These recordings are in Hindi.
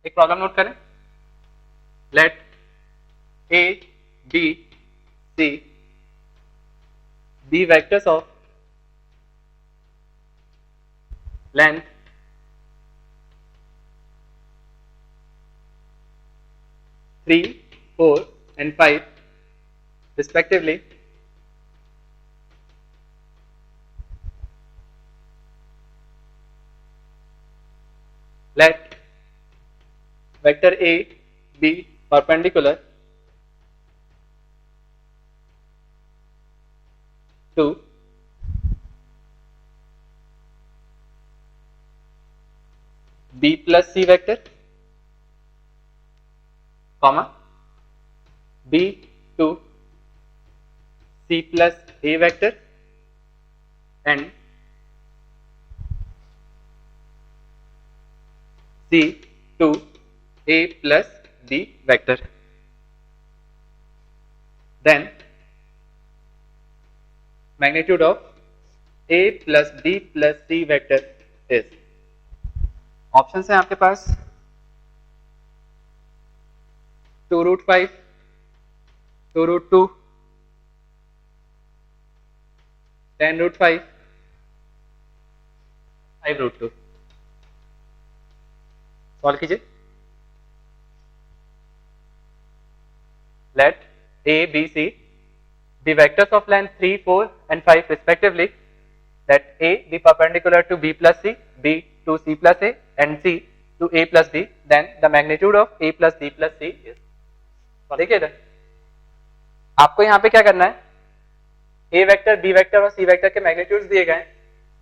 एक प्रॉब्लम नोट करें, late A, B, C be vectors of length 3, 4 and 5 respectively. Let vector A be perpendicular to B plus C vector, comma B to C plus A vector and C to A plus B vector. Then magnitude of A plus B plus C vector is, option है आपके पास 2√5, 2√2, 10√5, 5√2. सॉल्व कीजिए. Let A, B, C be vectors of length 3, 4 and 5 respectively. Let A be perpendicular to B plus C, B to C plus A and C to A plus B. Then the magnitude of A plus B plus C is. तो देखिए इधर आपको यहाँ पे क्या करना है, A वेक्टर, B वेक्टर और C वेक्टर के मैग्नीट्यूड्स दिए गए हैं,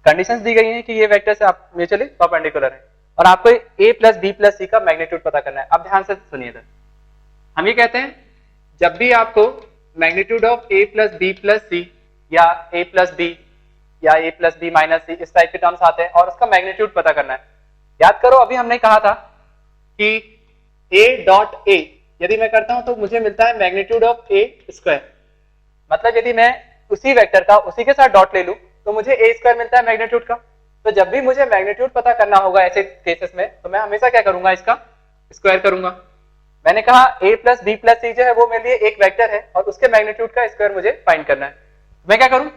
कंडीशंस दी गई हैं कि ये वेक्टर से आप म्यूचुअली परपेंडिकुलर हैं और आपको A plus B plus C का मैग्नीट्यूड पता करना है. अब ध्यान से सुनिए इधर, हम ये कहते हैं जब भी आपको magnitude of A plus B plus C या A प्लस B या A plus B minus C इस टाइप के टर्म्स आते हैं और उसका मैग्नीट्यूड पता करना है. याद करो अभी हमने कहा था कि A डॉट A यदि मैं करता हूं तो मुझे मिलता है मैग्नीट्यूड ऑफ A स्क्वायर. मतलब यदि मैं उसी वेक्टर का उसी के साथ डॉट ले लूं तो मुझे A स्क्वायर मिलता है मैग्नीट्यूड का. तो जब भी मुझे मैग्नीट्यूड पता करना होगा ऐसे केसेस में तो मैं हमेशा क्या करूंगा, इसका स्क्वायर करूंगा. मैंने कहा A plus B plus C जो है वो मेरे लिए एक वेक्टर है और उसके मैग्नीट्यूड का स्क्वायर मुझे फाइंड करना है. मैं क्या करूं,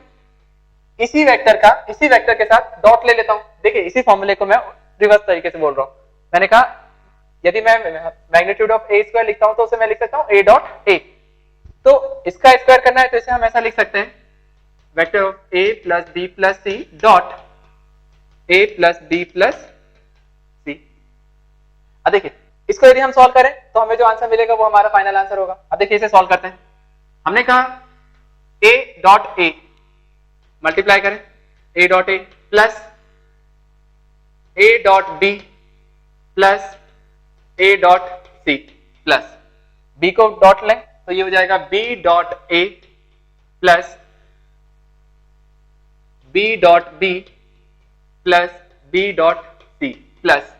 इसी वेक्टर के साथ डॉट ले लेता हूं. देखिए इसी फॉर्मूले को मैं रिवर्स तरीके से बोल रहा हूं. मैंने कहा यदि मैं मैग्नीट्यूड ऑफ A स्क्वायर लिखता हूं तो उसे मैं लिख सकता हूं A डॉट A. तो इसका स्क्वायर करना है तो इसे हम ऐसा लिख सकते हैं vector of A plus B plus C dot A plus B plus C. अब देखिए इसको यदि हम सॉल्व करें तो हमें जो आंसर मिलेगा वो हमारा फाइनल आंसर होगा. अब देखिए इसे सॉल्व करते हैं. हमने कहा A डॉट A मल्टीप्लाई करें A dot A plus A dot B plus A dot C plus B co dot लें तो ये हो जाएगा B dot A plus B dot B plus B dot C plus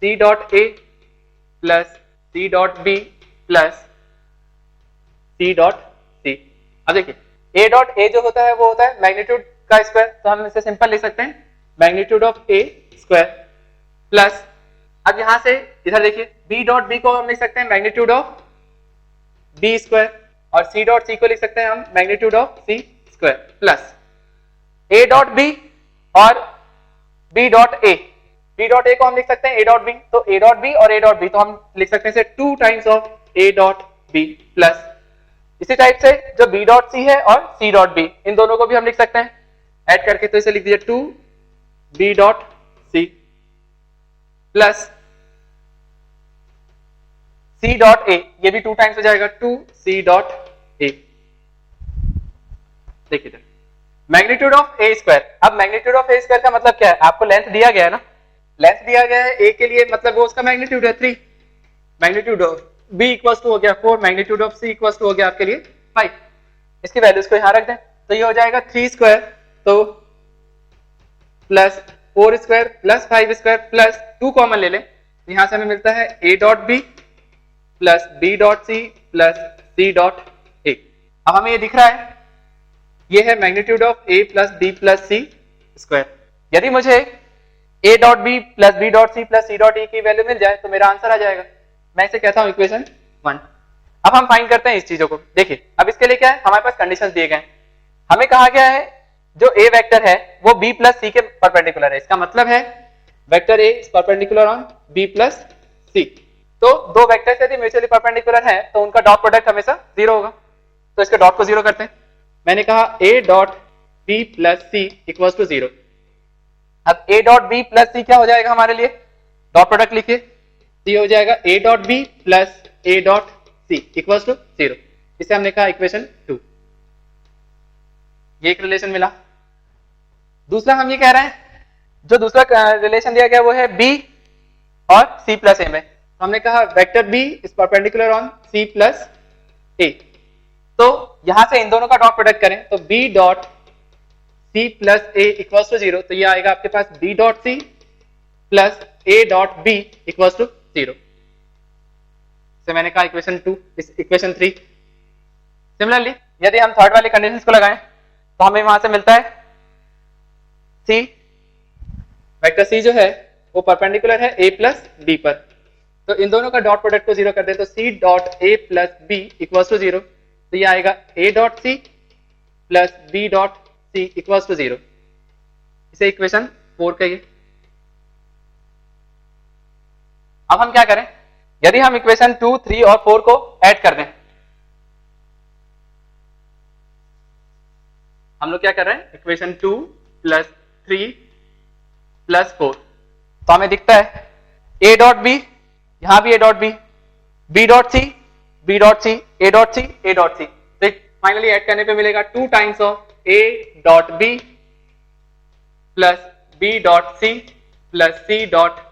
C dot A plus C dot B plus C dot C. अब देखिए A डॉट A जो होता है वो होता है मैग्नीट्यूड का स्क्वायर, तो हम इसे सिंपल लिख सकते हैं magnitude of A square plus, अब यहां से इधर देखिए B डॉट B को हम लिख सकते हैं मैग्नीट्यूड ऑफ B स्क्वायर और C डॉट C को लिख सकते हैं हम magnitude of C square plus A dot B और B dot A. B dot A को हम लिख सकते हैं A डॉट B, तो A डॉट B और A डॉट B तो हम लिख सकते हैं इसे 2 times of A dot B plus इसी टाइप से जो B डॉट C है और C डॉट B इन दोनों को भी हम लिख सकते हैं ऐड करके, तो इसे लिख दीजिए 2 B dot C plus C dot A, ये भी 2 टाइम्स हो जाएगा 2 C डॉट A. देखिए मैग्नीट्यूड ऑफ A स्क्वायर. अब मैग्नीट्यूड ऑफ A स्क्वायर का मतलब क्या है, आपको लेंथ दिया गया है ना, लेंथ दिया गया है A के लिए, मतलब वो उसका मैग्नीट्यूड है 3. Magnitude of B equals to हो गया 4, magnitude of C equals to हो गया आपके लिए 5. इसकी वैल्यूज को यहां रख दें तो ये हो जाएगा 3 स्क्वायर तो plus 4 square plus 5 square plus 2 common ले लें, यहां से हमें मिलता है A dot B plus B dot C plus C dot A. अब हमें ये दिख रहा है ये है magnitude of A plus B plus C square. यदि मुझे A dot B plus B dot C plus C dot A की वैल्यू मिल जाए तो मेरा आंसर आ जाएगा। मैं इसे कहता हूं इक्वेशन 1। अब हम फाइंड करते हैं इस चीजों को। देखिए अब इसके लिए क्या है, हमारे पास कंडीशंस दिए गए हैं। हमें कहा गया है जो ए वेक्टर है वो बी प्लस सी के परपेंडिकुलर है। इसका मतलब है vector A is perpendicular on B plus C. तो दो वेक्टर्स यदि म्यूचुअली परपेंडिकुलर हैं तो उनका डॉट प्रोडक्ट हमेशा 0 होगा। तो इसके डॉट को 0 करते हैं। मैंने कहा A dot B plus C equals to 0। अब A dot B plus C क्या हो जाएगा हमारे लिए, डॉट प्रोडक्ट लिखिए, सी हो जाएगा A dot B plus A dot C equals to 0। इसे हमने कहा इक्वेशन 2। ये एक रिलेशन मिला। दूसरा हम ये कह रहे हैं जो दूसरा रिलेशन दिया गया वो है बी और सी प्लस ए में। तो हमने कहा vector B is perpendicular on C plus A. तो यहां से इन दोनों का डॉट प्रोडक्ट करें तो B dot C plus A equals to 0। तो ये आएगा आपके पास B dot C plus A dot B equals to 0। से मैंने कहा इक्वेशन 2, इक्वेशन 3। सिमिलरली यदि हम थर्ड वाली कंडीशंस को लगाएं तो हमें वहां से मिलता है सी, वेक्टर सी जो है वो परपेंडिकुलर है ए प्लस बी पर। तो इन दोनों का डॉट प्रोडक्ट को 0 कर दे तो C dot A plus B equals to 0। तो ये आएगा A dot C plus B dot C equals to 0। इसे इक्वेशन 4 कहिए। अब हम क्या करें, यदि हम इक्वेशन 2, 3 और 4 को ऐड कर दें, हम लोग क्या कर रहे हैं इक्वेशन 2 प्लस 3 प्लस 4, तो हमें दिखता है ए डॉट बी, यहां भी A dot B, B dot C, B dot C, A dot C, A dot C. तो फाइनली ऐड करने पे मिलेगा 2 times of A dot B plus B dot C plus C dot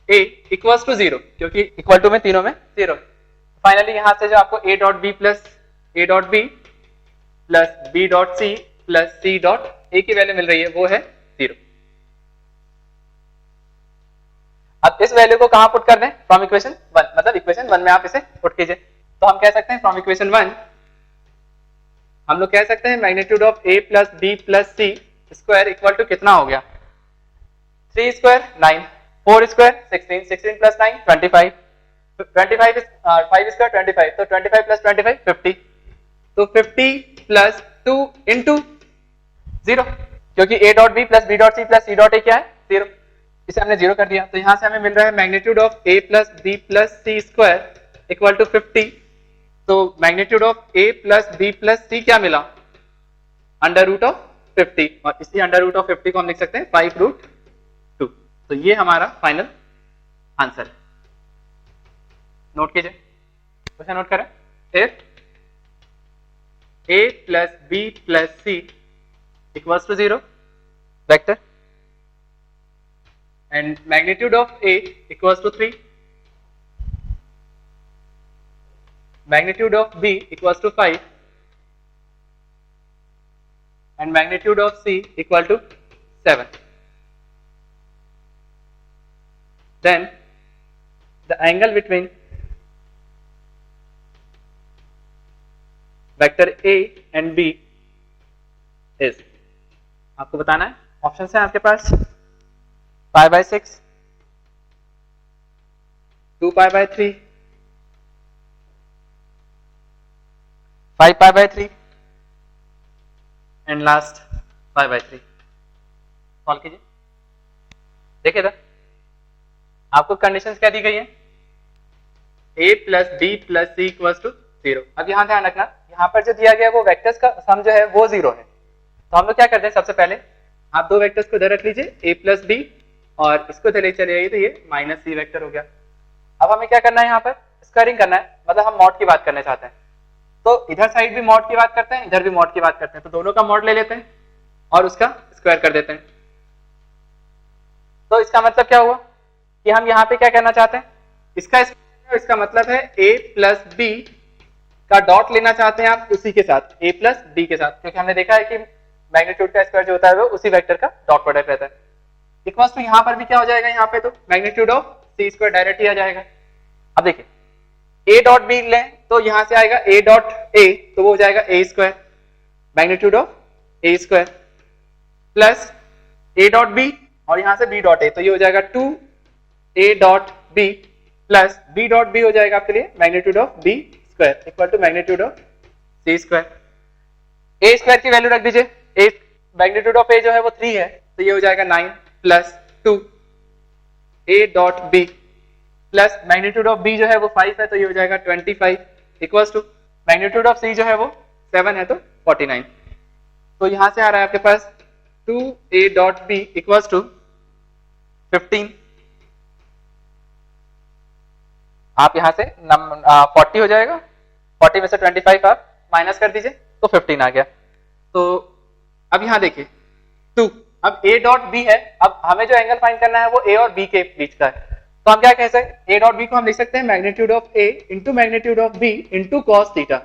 A equals to 0, क्योंकि इक्वल टू में तीनों में 0। फाइनली यहां से जो आपको A dot B plus A dot B plus B dot C plus C dot A की वैल्यू मिल रही है वो है 0। अब इस वैल्यू को कहां पुट कर दें, फ्रॉम इक्वेशन 1, मतलब इक्वेशन 1 में आप इसे पुट कीजिए। तो हम कह सकते हैं फ्रॉम इक्वेशन 1 हम लोग कह सकते हैं magnitude of A plus B plus C square equal to कितना हो गया, 3 स्क्वायर 9, 4 स्क्वायर 16, 16 प्लस 9 25, 25 5 स्क्वायर 25, तो 25 प्लस 25 50। तो 50 प्लस 2 इंटू 0, क्योंकि A dot B plus B dot C plus C dot A क्या है 0, इसे हमने 0 कर दिया। तो यहां से हमें मिल रहा है magnitude of A plus B plus C square equal to 50। तो magnitude of A plus B plus C क्या मिला, अंडर रूट ऑफ 50, और इसी अंडर रूट ऑफ 50 को हम लिख सकते हैं 5 रूट 2। तो ये हमारा फाइनल आंसर है। नोट कीजिए, क्वेश्चन नोट करें। If a plus b plus c equals to 0 vector and magnitude of a equals to 3, magnitude of b equals to 5 and magnitude of c equal to 7, then the angle between vector a and b is, आपको बताना है। ऑप्शन है आपके पास pi by 6, 2 pi by 3, 5 pi by 3 and last pi by 3। Solve कीजिए। देखिए था आपको कंडीशंस क्या दी गई है, a plus B plus C equals to 0। अब यहां ध्यान रखना, यहाँ पर जो दिया गया वो वेक्टर्स का सम जो है वो 0 है। तो हम लोग क्या करते हैं, सबसे पहले आप दो वेक्टर्स को इधर रख लीजिए a प्लस बी और इसको इधर ले चले आइए, तो ये माइनस सी वेक्टर हो गया। अब हमें क्या करना है, यहाँ पर स्क्वायरिंग करना है, मतलब हम मॉड की बात करना चाहते हैं। तो इधर साइड भी मॉड की बात करते हैं, इधर भी मॉड की बात करते हैं, तो दोनों का मॉड ले लेते हैं और उसका स्क्वायर कर देते हैं। तो इसका मतलब क्या हुआ कि हम यहाँ पे क्या करना चाहते हैं, इसका मतलब है a प्लस बी का डॉट लेना चाहते हैं आप उसी के साथ, a प्लस बी के साथ, क्योंकि हमने देखा है कि मैग्नीट्यूड का स्क्वायर जो होता है वो उसी वेक्टर का डॉट प्रोडक्ट रहता है। इक्वल्स टू यहाँ पर भी क्या हो जाएगा, यहाँ पे तो magnitude of C square direct ही आ जाएगा। अब देखिए a डॉट बी लें तो यहाँ से आएगा a डॉट a, तो वो हो जाएगा a square magnitude of a square plus a dot B और यहाँ से b डॉट a, तो ये हो जाएगा 2a dot b plus b dot b हो जाएगा आपके लिए magnitude of b square equal to magnitude of c square. a square की वैल्यू रख दीजिए, a मैग्नीट्यूड ऑफ a जो है वो 3 है, तो ये हो जाएगा 9 plus 2 a dot b plus magnitude of b जो है वो 5 है, तो ये हो जाएगा 25 equals to magnitude of c जो है वो 7 है, तो 49। तो यहां से आ रहा है आपके पास 2a dot b equals to 15। आप यहां से 40 हो जाएगा, 40 में से 25 आप माइनस कर दीजिए तो 15 आ गया। तो अब यहां देखिए 2, अब a डॉट b है, अब हमें जो एंगल फाइंड करना है वो a और b के बीच का है, तो हम क्या कह सकते हैं, a डॉट b को हम लिख सकते हैं magnitude of a into magnitude of b into cos theta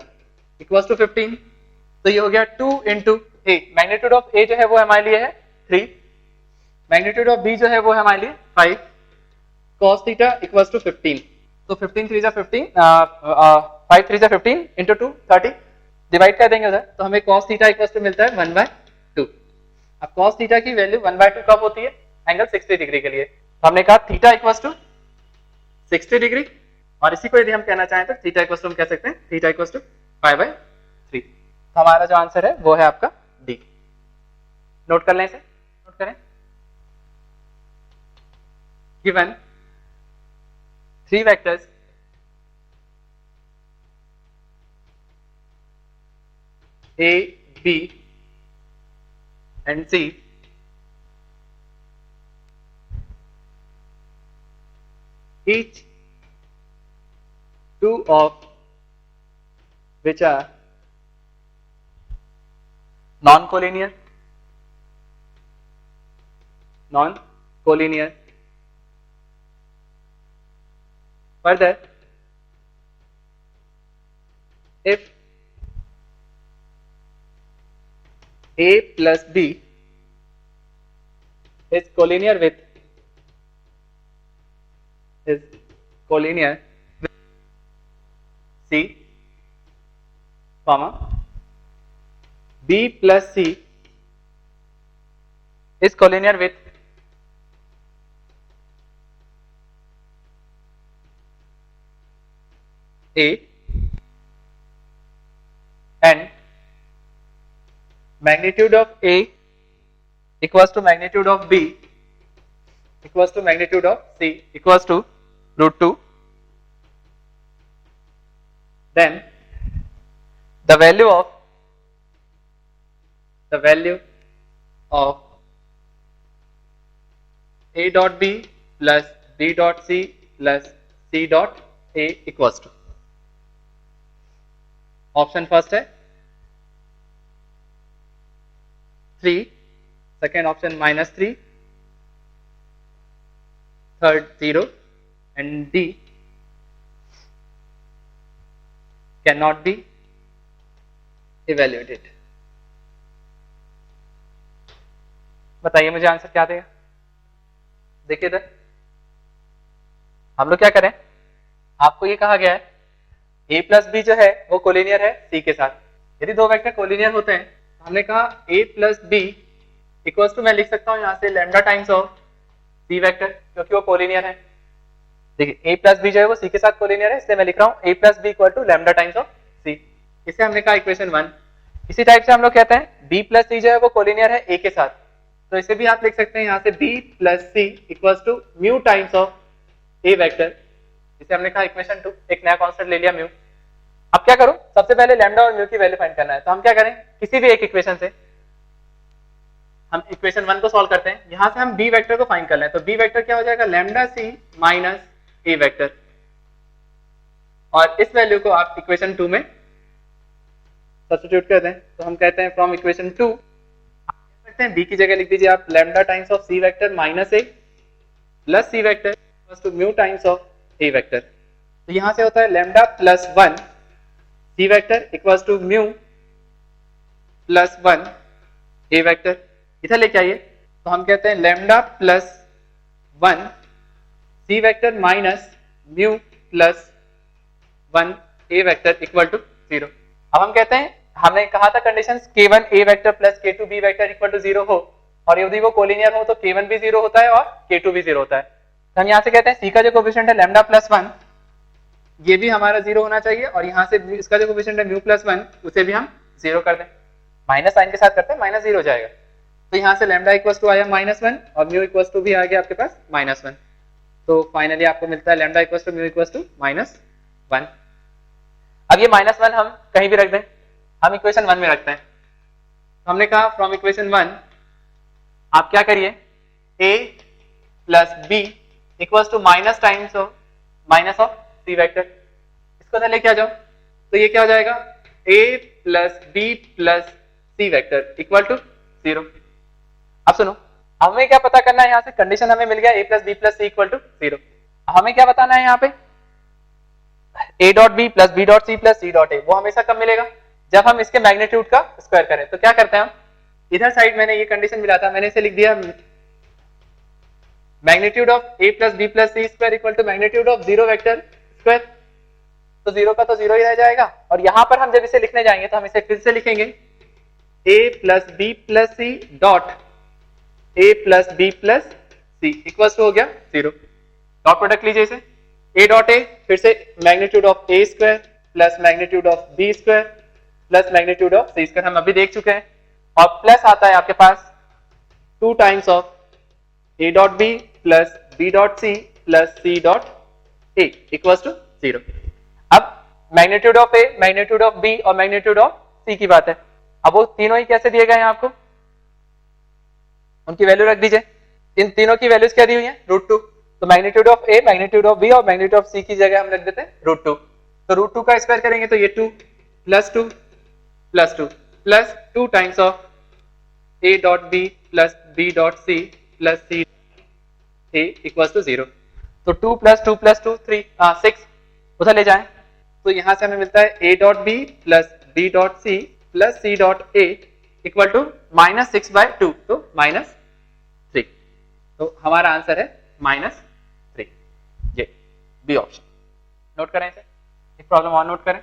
equals to 15। तो ये हो गया 2 into a, magnitude of a जो है वो हमारे लिए है 3, मैग्नीट्यूड ऑफ b जो है वो है हमारे लिए 5, कॉस थीटा इक्वल्स टू 15। तो 15 3 जा 15, 5 3 जा 15 इंटू 2 30, डिवाइड कर देंगे उधर, तो हमें cos थीटा इक्वल्स टू मिलता है 1/2। अब cos थीटा की वैल्यू 1/2 कब होती है, एंगल 60 डिग्री के लिए, तो हमने कहा थीटा इक्वल्स टू 60 डिग्री, और इसी को यदि हम कहना चाहें तो थीटा इक्वल्स टू हम कह सकते हैं थीटा इक्वल्स टू 5/3। तो हमारा जो आंसर है वो है आपका डी। नोट कर लें इसे, नोट करें। Given 3 vectors A, B and C each 2 of which are non-collinear, further if A plus B is collinear with C, comma B plus C is collinear with A and magnitude of A equals to magnitude of B equals to magnitude of C equals to √2, then the value of A dot B plus B dot C plus C dot A equals to, option first है 3, second option -3, third 0 and D can not be evaluated. बताइए मुझे आंसर क्या देगा। देखिए इधर हम लोग क्या करें, आपको ये कहा गया है a प्लस बी जो है वो कोलिनियर है c के साथ। यदि दो वेक्टर कोलिनियर होते हैं तो हमने कहा a plus B equals to, मैं लिख सकता हूं यहां से lambda times of c vector, क्योंकि वो कोलिनियर है। देखिए a प्लस बी जो है वो c के साथ कोलिनियर है, इसलिए मैं लिख रहा हूं a plus B equal to lambda times of c। इसे हमने कहा इक्वेशन 1। इसी टाइप से हम लोग कहते हैं b प्लस c जो है वो कोलिनियर है a के साथ, तो इसे भी आप लिख सकते हैं यहां से b plus c equals to mu times of a vector, इसे हमने कहा इक्वेशन 2। एक नया कांस्टेंट ले लिया म्यू। अब क्या करूं, सबसे पहले लैम्डा और म्यू की वैल्यू फाइंड करना है, तो हम क्या करें, किसी भी एक इक्वेशन से हम इक्वेशन 1 को सॉल्व करते हैं। यहां से हम b वेक्टर को फाइंड कर लें, तो b वेक्टर क्या हो जाएगा, lambda c minus a vector, और इस वैल्यू को आप इक्वेशन 2 में सब्स्टिट्यूट कर दें, तो हम कहते हैं फ्रॉम इक्वेशन 2 सकते हैं b की जगह लिख दीजिए आप lambda times of c vector minus a plus c vector equals to mu times of a vector. तो यहां से होता है lambda plus 1 c vector equals to mu plus 1 a vector. इधर लेके आइए, तो हम कहते हैं lambda plus 1 c vector minus mu plus 1 a vector equal to 0। अब हम कहते हैं, हमने कहा था conditions k1 a vector plus k2 b vector equal to 0 हो, और यदि वो कोलिनियर हो तो k1 भी 0 होता है और k2 भी 0 होता है। तो हम यहाँ से कहते हैं c का जो कोफिशिएंट है लैम्डा प्लस 1 ये भी हमारा 0 होना चाहिए, और यहाँ से इसका जो कोफिशिएंट है म्यू प्लस 1 उसे भी हम 0 कर दें, माइनस साइन के साथ करते हैं माइनस 0 हो जाएगा। तो यहाँ से लैम्डा इक्वल्स टू आया -1 और म्यू इक्वल्स टू भी आ गया आपके पास -1। तो फाइनली आपको मिलता है lambda equals to mu equals to -1। अब ये -1 हम कहीं भी रख दें, हम इक्वेशन 1 में रखते हैं। तो हमने कहा फ्रॉम इक्वेशन 1 आप क्या करिए a plus B equals to minus times of minus of C vector, इसको तो लेके आ जाओ। तो ये क्या हो जाएगा a plus B plus C vector equal to 0। अब सुनो, हमें क्या पता करना है, यहाँ से कंडीशन हमें मिल गया a plus B plus C equal to 0। हमें क्या बताना है यहाँ पे a dot B plus B dot C plus C dot A, वो हमेशा कब मिलेगा जब हम इसके मैग्नीट्यूड का स्क्वायर करें। तो क्या करते हैं हम, इधर साइड मैंने ये कंडीशन मिला था, मैंने इसे लिख दिया magnitude of a plus B plus C square equal to magnitude of 0 vector square. तो 0 का तो 0 ही रह जाएगा, और यहां पर हम जब इसे लिखने जाएंगे तो हम इसे फिर से लिखेंगे a plus B plus C dot a plus B plus C equal हो गया 0। डॉट प्रोडक्ट लीजिए इसे, a डॉट a फिर से magnitude of a square plus magnitude of b square plus magnitude of c square, हम अभी देख चुके हैं, और प्लस आता है आपके पास 2 times of a dot b plus b dot c plus c dot a equals to 0। अब magnitude of a, magnitude of b और मैग्नीट्यूड ऑफ c की बात है। अब वो तीनों ही कैसे दिए गए हैं आपको, उनकी वैल्यू रख दीजिए। इन तीनों की वैल्यूज क्या दी हुई है √2। तो magnitude of a, magnitude of b और मैग्नीट्यूड ऑफ c की जगह हम रख देते हैं √2। तो √2 का स्क्वायर करेंगे तो ये 2 plus 2 plus 2 plus 2 times of a dot b plus b dot c plus c a equals to 0। तो 2 प्लस 2 प्लस 2 3 6 उधर ले जाएं, तो यहां से हमें मिलता है a dot b plus b dot c plus c dot a equal to -6/2, तो -3। तो हमारा आंसर है -3, ये बी ऑप्शन। नोट करें इसे, एक प्रॉब्लम और नोट करें।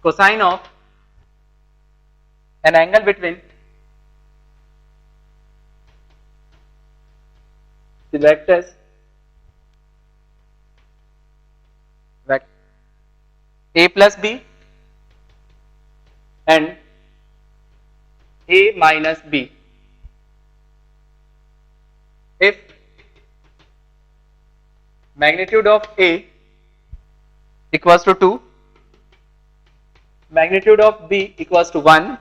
Cosine of an angle between the vectors a plus b and a minus b if magnitude of a equals to 2, magnitude of b equals to 1,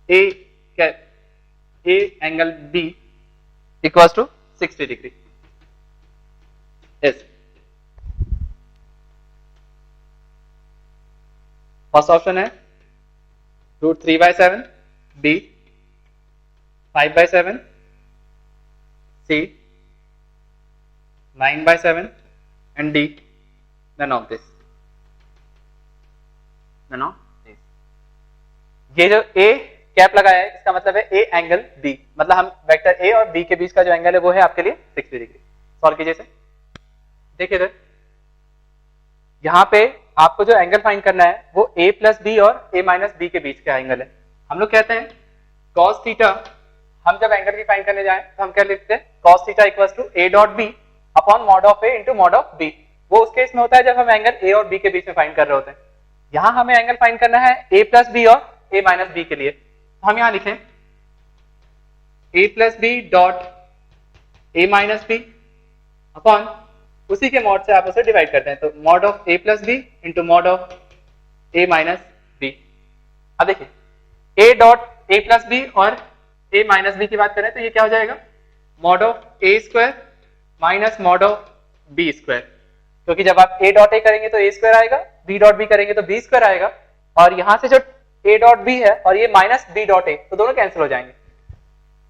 a angle b equals to 60 degree is first option है √3/7, b 5/7, c 9/7 and d none of this, none of this। ये जो a कैप लगाया है इसका मतलब है a एंगल b, मतलब हम वेक्टर a और b के बीच का जो एंगल है वो है आपके लिए 60 डिग्री। सॉल्व कीजिए इसे, देखिए इधर यहाँ पे आपको जो एंगल फाइंड करना है वो a प्लस बी और a माइनस बी के बीच का एंगल है। हम लोग कहते हैं cos थीटा, हम जब एंगल की फाइंड करने जाएं तो हम क्या लिखते हैं cos theta equals to a dot b upon mod of a into mod of b। वो उस केस में होता है जब हम एंगल a और b के बीच में फाइंड कर रहे होते हैं। यहाँ हमें एंगल फाइंड करना है a प्लस बी और a माइनस बी के लिए, तो हम यहाँ लिखें a plus B dot a minus B upon उसी के मॉड से आप उसे डिवाइड करते हैं, तो mod of a plus B into mod of a minus B. अब देखिए a dot a plus B और a माइनस बी की बात करें तो ये क्या हो जाएगा mod of a square minus mod of b square, क्योंकि जब आप a डॉट a करेंगे तो a स्क्वायर आएगा, b डॉट b करेंगे तो b स्क्वायर आएगा, और यहां से जो a डॉट b है और ये माइनस b डॉट a, तो दोनों कैंसिल हो जाएंगे।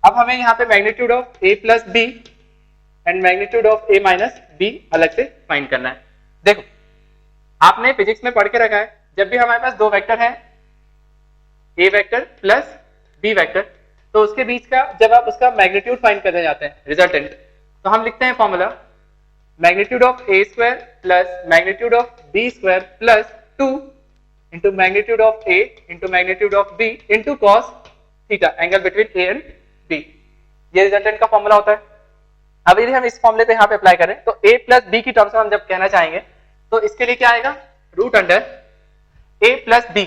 अब हमें यहाँ पे magnitude of a plus B and magnitude of a minus b अलग से फाइंड करना है। देखो आपने फिजिक्स में पढ़ के रखा है जब भी हमारे पास दो वेक्टर हैं a vector plus b vector, तो उसके बीच का जब आप उसका मैग्नीट्यूड फाइंड करने जाते हैं रिजल्टेंट, तो हम लिखते हैं formula magnitude of a square plus magnitude of b square plus 2 into magnitude of A into magnitude of B into cos theta, angle between A and B. ये रिजल्टेंट का फॉर्मूला होता है। अब यदि हम इस फॉर्मूले पे यहाँ पे अप्लाई करें तो a प्लस बी की टर्म्स में हम जब कहना चाहेंगे तो इसके लिए क्या आएगा, root under a plus B.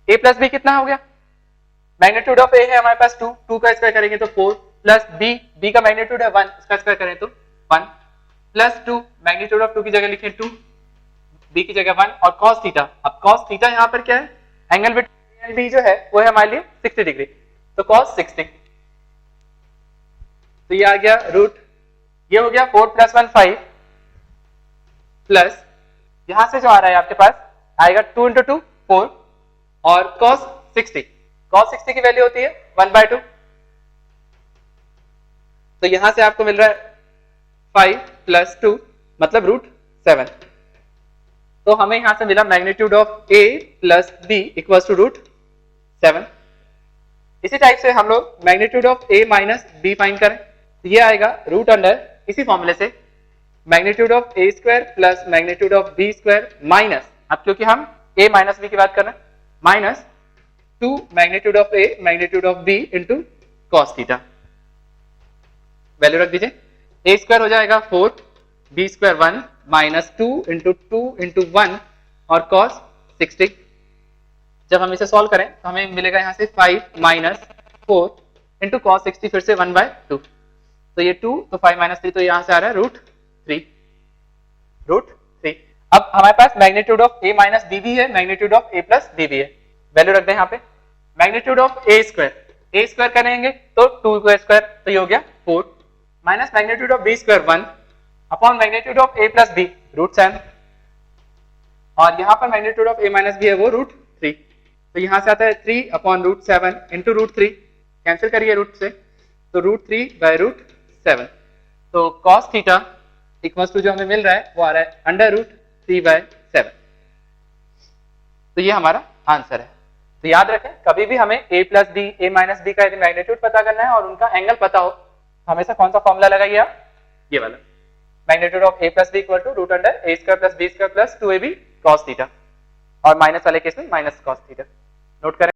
a plus B कितना हो गया, मैग्नीट्यूड ऑफ a है हमारे पास 2, 2 का स्क्वायर करेंगे तो 4 प्लस b का मैग्नीट्यूड है 1, इसका स्क्वायर करें तो 1 प्लस 2, मैग्नीट्यूड ऑफ 2 की जगह लिखें 2, b की जगह 1 और cos थीटा। अब cos थीटा यहाँ पर क्या है, angle between a and b जो है वो है हमारे लिए 60 डिग्री, तो cos 60। तो ये आ गया रूट, ये हो गया 4 प्लस 1 5 प्लस यहां से जो आ रहा है आपके पास आएगा 2 इंटू 2 4 और cos 60, cos 60 की वैल्यू होती है 1/2। तो यहां से आपको मिल रहा है 5 प्लस 2 मतलब रूट 7। तो हमें यहां से मिला magnitude of a plus b equals to root 7। इसी टाइप से हम लोग magnitude of a minus b find करें तो ये आएगा रूट अंडर इसी फॉर्मूले से magnitude of a square plus magnitude of b square minus, अब क्योंकि हम a माइनस b की बात कर रहे हैं, minus 2 magnitude of a magnitude of b into cos theta. Value रख दीजिए, a स्क्वायर हो जाएगा 4, b स्क्वायर 1 माइनस 2 इंटू 1 और cos 60। जब हम इसे सॉल्व करें तो हमें मिलेगा यहाँ से 5 माइनस 4 इंटू कॉस 60 फिर से 1/2, तो ये 2 तो 5 माइनस 3 तो यहाँ से आ रहा है रूट 3, रूट 3। अब हमारे पास magnitude of a minus b भी है, magnitude of a plus b भी है। वैल्यू रख दें यहाँ पे, मैग्नीट्यूड ऑफ a स्क्वायर करेंगे तो 2 का स्क्वायर तो ये हो गया 4 minus magnitude of b square 1 upon magnitude of a plus b root 7 और यहाँ पर magnitude of a minus b है वो रूट 3, तो यहाँ से आता है 3 upon root 7 into root 3, cancel करिए रूट से तो रूट 3 बाय रूट 7। तो cos थीटा इक्वल्स टू जो हमें मिल रहा है वो आ रहा है अंडर रूट 3/7। तो ये हमारा आंसर है। तो याद रखें कभी भी हमें a plus B a minus B का यदि मैग्नीट्यूड पता करना है और उनका एंगल पता हो हमेशा कौन सा फॉर्मूला लगाइए आप, ये वाला, magnitude of a plus B equal to root under a square plus b square plus 2ab cos theta और माइनस वाले केस में माइनस cos थीटा। नोट करें।